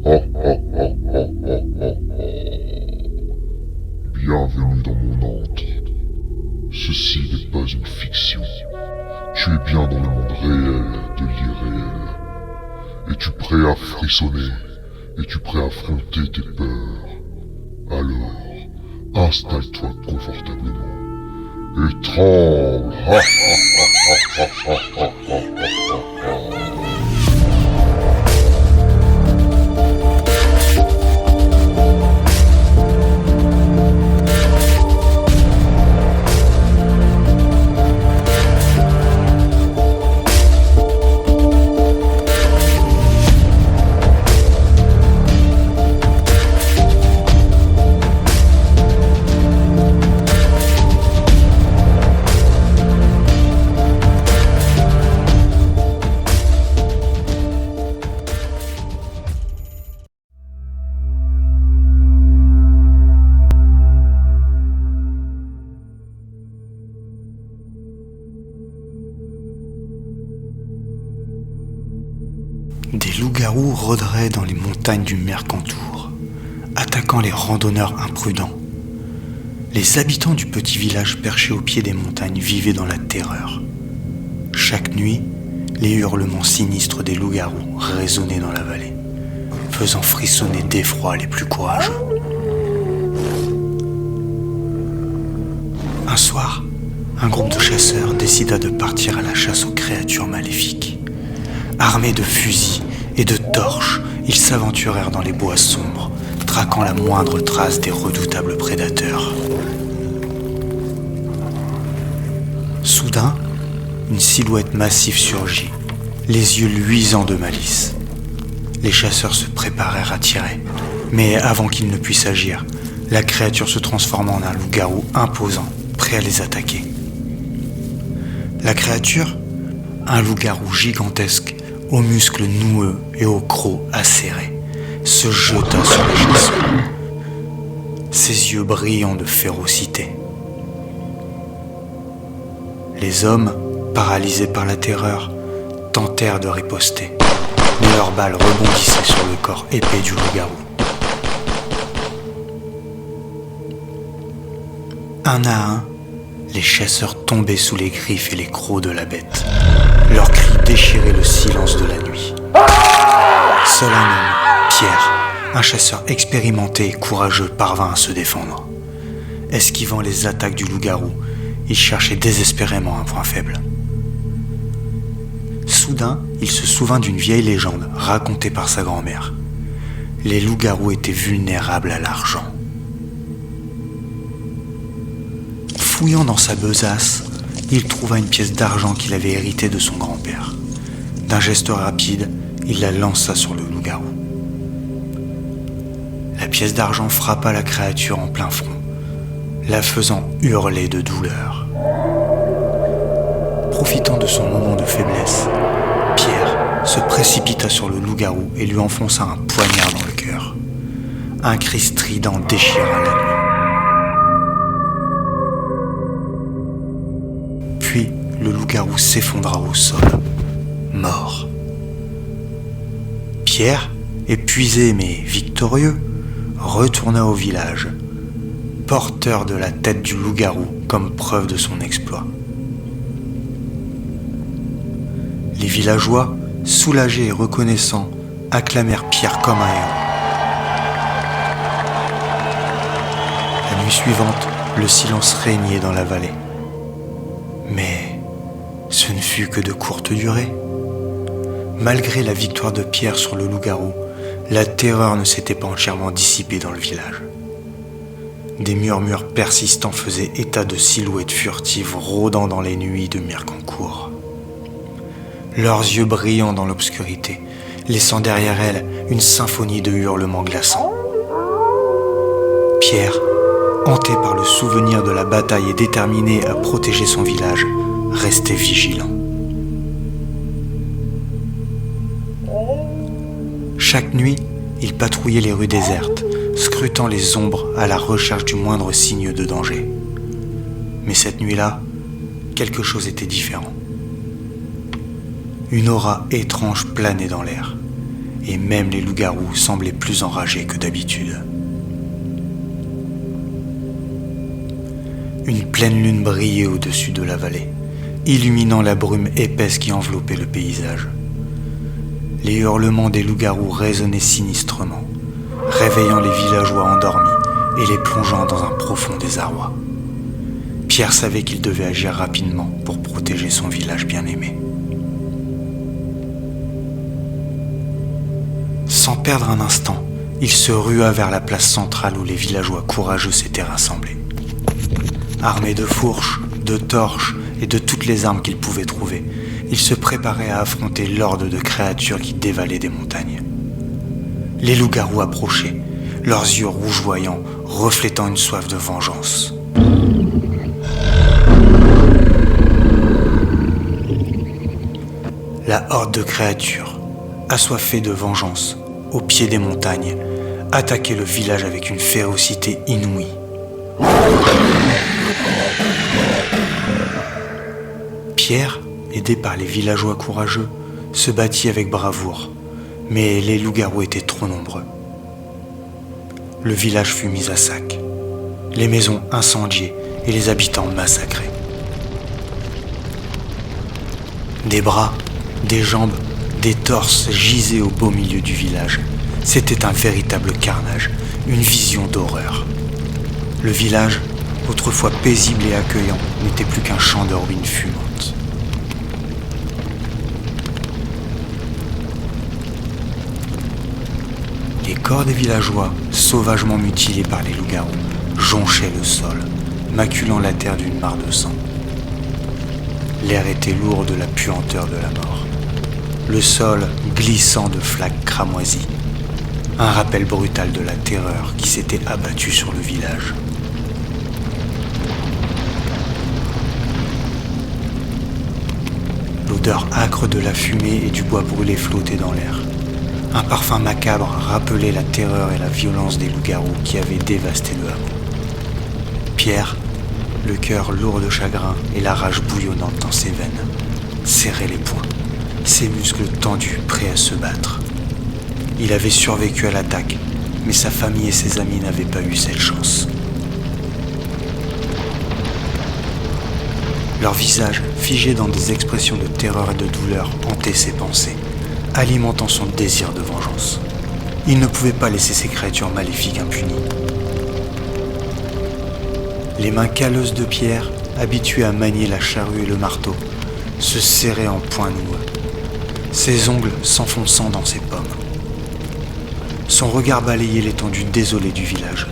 Bienvenue dans mon antre. Ceci n'est pas une fiction. Tu es bien dans le monde réel de l'irréel. Es-tu prêt à frissonner? Es-tu prêt à affronter tes peurs? Alors, installe-toi confortablement et tremble. Des loups-garous rôderaient dans les montagnes du Mercantour, attaquant les randonneurs imprudents. Les habitants du petit village perché au pied des montagnes vivaient dans la terreur. Chaque nuit, les hurlements sinistres des loups-garous résonnaient dans la vallée, faisant frissonner d'effroi les plus courageux. Un soir, un groupe de chasseurs décida de partir à la chasse aux créatures maléfiques. Armés de fusils et de torches, ils s'aventurèrent dans les bois sombres, traquant la moindre trace des redoutables prédateurs. Soudain, une silhouette massive surgit, les yeux luisants de malice. Les chasseurs se préparèrent à tirer, mais avant qu'ils ne puissent agir, la créature se transforma en un loup-garou imposant, prêt à les attaquer. La créature, un loup-garou gigantesque, aux muscles noueux et aux crocs acérés, se jeta sur les chasseurs, ses yeux brillants de férocité. Les hommes, paralysés par la terreur, tentèrent de riposter, mais leurs balles rebondissaient sur le corps épais du loup-garou. Un à un, les chasseurs tombaient sous les griffes et les crocs de la bête. Leurs cris déchiraient le silence de la nuit. Seul un homme, Pierre, un chasseur expérimenté et courageux, parvint à se défendre. Esquivant les attaques du loup-garou, il cherchait désespérément un point faible. Soudain, il se souvint d'une vieille légende racontée par sa grand-mère. Les loups-garous étaient vulnérables à l'argent. Fouillant dans sa besace, il trouva une pièce d'argent qu'il avait héritée de son grand-père. D'un geste rapide, il la lança sur le loup-garou. La pièce d'argent frappa la créature en plein front, la faisant hurler de douleur. Profitant de son moment de faiblesse, Pierre se précipita sur le loup-garou et lui enfonça un poignard dans le cœur. Un cri strident déchira la nuit. Puis, le loup-garou s'effondra au sol, mort. Pierre, épuisé mais victorieux, retourna au village, porteur de la tête du loup-garou comme preuve de son exploit. Les villageois, soulagés et reconnaissants, acclamèrent Pierre comme un héros. La nuit suivante, le silence régnait dans la vallée. Mais ce ne fut que de courte durée. Malgré la victoire de Pierre sur le loup-garou, la terreur ne s'était pas entièrement dissipée dans le village. Des murmures persistants faisaient état de silhouettes furtives rôdant dans les nuits de Mercantour. Leurs yeux brillants dans l'obscurité, laissant derrière elles une symphonie de hurlements glaçants. Pierre, hanté par le souvenir de la bataille et déterminé à protéger son village, restait vigilant. Chaque nuit, il patrouillait les rues désertes, scrutant les ombres à la recherche du moindre signe de danger. Mais cette nuit-là, quelque chose était différent. Une aura étrange planait dans l'air, et même les loups-garous semblaient plus enragés que d'habitude. Une pleine lune brillait au-dessus de la vallée, illuminant la brume épaisse qui enveloppait le paysage. Les hurlements des loups-garous résonnaient sinistrement, réveillant les villageois endormis et les plongeant dans un profond désarroi. Pierre savait qu'il devait agir rapidement pour protéger son village bien-aimé. Sans perdre un instant, il se rua vers la place centrale où les villageois courageux s'étaient rassemblés. Armés de fourches, de torches et de toutes les armes qu'ils pouvaient trouver, ils se préparaient à affronter l'horde de créatures qui dévalaient des montagnes. Les loups-garous approchaient, leurs yeux rougeoyants reflétant une soif de vengeance. La horde de créatures, assoiffée de vengeance, au pied des montagnes, attaquait le village avec une férocité inouïe. Pierre, aidé par les villageois courageux, se battit avec bravoure, mais les loups-garous étaient trop nombreux. Le village fut mis à sac, les maisons incendiées et les habitants massacrés. Des bras, des jambes, des torses gisaient au beau milieu du village. C'était un véritable carnage, une vision d'horreur. Le village, autrefois paisible et accueillant, n'était plus qu'un champ de ruines fumantes. Les corps des villageois, sauvagement mutilés par les loups-garous, jonchaient le sol, maculant la terre d'une mare de sang. L'air était lourd de la puanteur de la mort. Le sol glissant de flaques cramoisies. Un rappel brutal de la terreur qui s'était abattue sur le village. L'odeur âcre de la fumée et du bois brûlé flottait dans l'air. Un parfum macabre rappelait la terreur et la violence des loups-garous qui avaient dévasté le hameau. Pierre, le cœur lourd de chagrin et la rage bouillonnante dans ses veines, serrait les poings, ses muscles tendus, prêts à se battre. Il avait survécu à l'attaque, mais sa famille et ses amis n'avaient pas eu cette chance. Leur visage, figé dans des expressions de terreur et de douleur, hantait ses pensées, alimentant son désir de vengeance. Il ne pouvait pas laisser ces créatures maléfiques impunies. Les mains calleuses de Pierre, habituées à manier la charrue et le marteau, se serraient en poings noueux, ses ongles s'enfonçant dans ses pommes. Son regard balayait l'étendue désolée du village,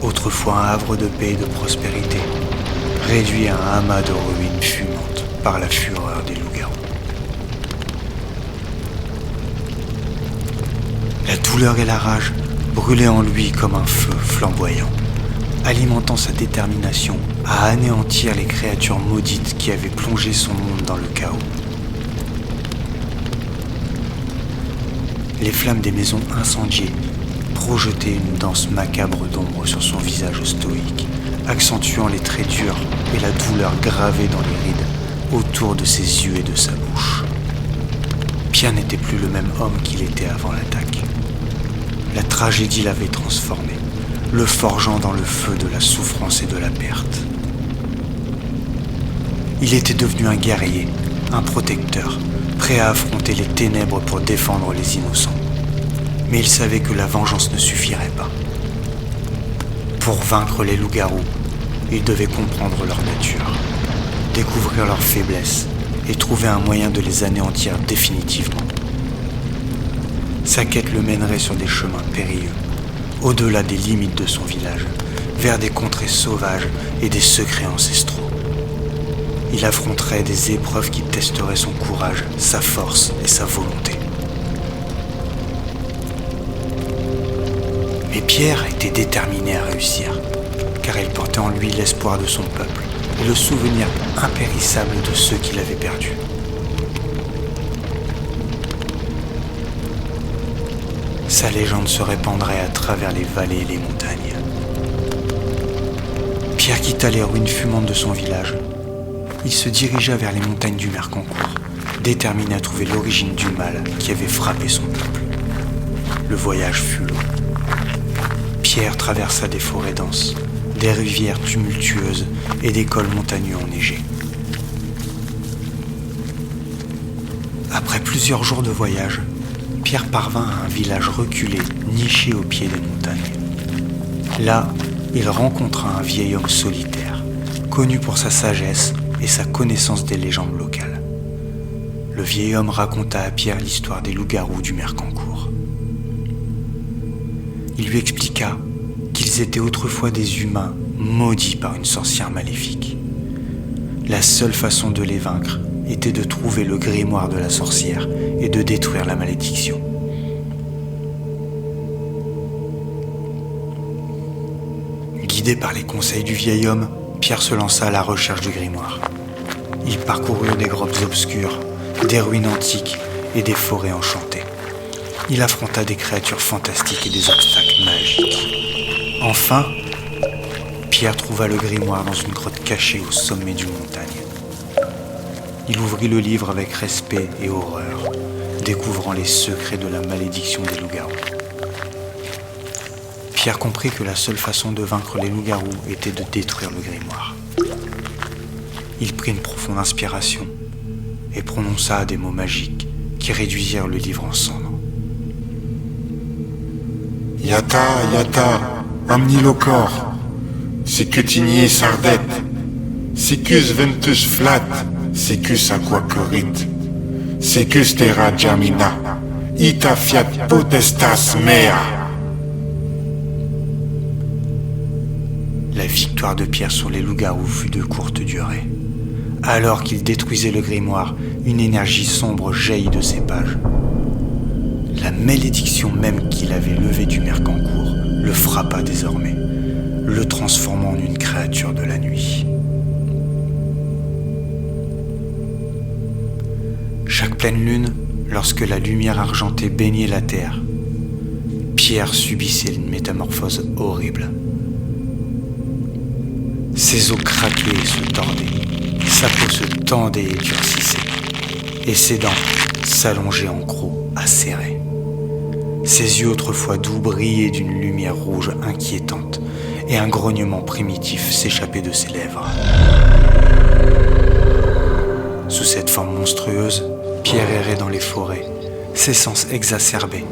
autrefois un havre de paix et de prospérité, réduit à un amas de ruines fumantes par la fureur des loups-garous. La douleur et la rage brûlaient en lui comme un feu flamboyant, alimentant sa détermination à anéantir les créatures maudites qui avaient plongé son monde dans le chaos. Les flammes des maisons incendiées projetaient une danse macabre d'ombre sur son visage stoïque, accentuant les traits durs et la douleur gravée dans les rides autour de ses yeux et de sa bouche. Pierre n'était plus le même homme qu'il était avant l'attaque. La tragédie l'avait transformé, le forgeant dans le feu de la souffrance et de la perte. Il était devenu un guerrier, un protecteur, prêt à affronter les ténèbres pour défendre les innocents. Mais il savait que la vengeance ne suffirait pas. Pour vaincre les loups-garous, il devait comprendre leur nature, découvrir leurs faiblesses et trouver un moyen de les anéantir définitivement. Sa quête le mènerait sur des chemins périlleux, au-delà des limites de son village, vers des contrées sauvages et des secrets ancestraux. Il affronterait des épreuves qui testeraient son courage, sa force et sa volonté. Mais Pierre était déterminé à réussir, car il portait en lui l'espoir de son peuple et le souvenir impérissable de ceux qu'il avait perdus. Sa légende se répandrait à travers les vallées et les montagnes. Pierre quitta les ruines fumantes de son village. Il se dirigea vers les montagnes du Mercancourt, déterminé à trouver l'origine du mal qui avait frappé son peuple. le voyage fut long. Pierre traversa des forêts denses, des rivières tumultueuses et des cols montagneux enneigés. Après plusieurs jours de voyage, Pierre parvint à un village reculé, niché au pied des montagnes. Là, il rencontra un vieil homme solitaire, connu pour sa sagesse et sa connaissance des légendes locales. Le vieil homme raconta à Pierre l'histoire des loups-garous du Mercancour. Il lui expliqua qu'ils étaient autrefois des humains maudits par une sorcière maléfique. La seule façon de les vaincre était de trouver le grimoire de la sorcière et de détruire la malédiction. Guidé par les conseils du vieil homme, Pierre se lança à la recherche du grimoire. Il parcourut des grottes obscures, des ruines antiques et des forêts enchantées. Il affronta des créatures fantastiques et des obstacles magiques. Enfin, Pierre trouva le grimoire dans une grotte cachée au sommet d'une montagne. Il ouvrit le livre avec respect et horreur, découvrant les secrets de la malédiction des loups-garous. Pierre comprit que la seule façon de vaincre les loups-garous était de détruire le grimoire. Il prit une profonde inspiration et prononça des mots magiques qui réduisirent le livre en cendres. Yata, yata, amnilocor, secutinie sardette, secus ventus flat, secus aquacorit, secus terra jamina, ita fiat potestas mea. La victoire de Pierre sur les loups-garous fut de courte durée. Alors qu'il détruisait le grimoire, une énergie sombre jaillit de ses pages. La malédiction même qu'il avait levée du Mercancour le frappa désormais, le transformant en une créature de la nuit. Chaque pleine lune, lorsque la lumière argentée baignait la terre, Pierre subissait une métamorphose horrible. Ses os craquaient et se tordaient, sa peau se tendait et durcissait, et ses dents s'allongeaient en crocs acérés. Ses yeux autrefois doux brillaient d'une lumière rouge inquiétante, et un grognement primitif s'échappait de ses lèvres. Sous cette forme monstrueuse, Pierre errait dans les forêts, ses sens exacerbés,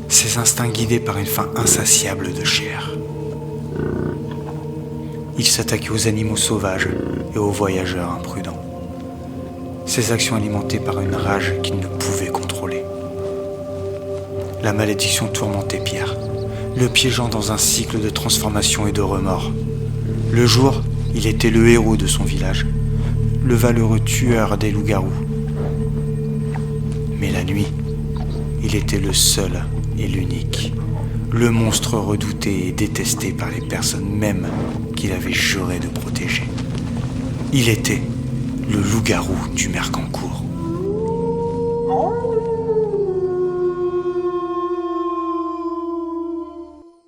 ses instincts guidés par une faim insatiable de chair. Il s'attaquait aux animaux sauvages et aux voyageurs imprudents. Ses actions alimentées par une rage qu'il ne pouvait contrôler. La malédiction tourmentait Pierre, le piégeant dans un cycle de transformation et de remords. Le jour, il était le héros de son village, le valeureux tueur des loups-garous. Mais la nuit, il était le seul et l'unique, le monstre redouté et détesté par les personnes mêmes qu'il avait juré de protéger. Il était le loup-garou du Mercancour.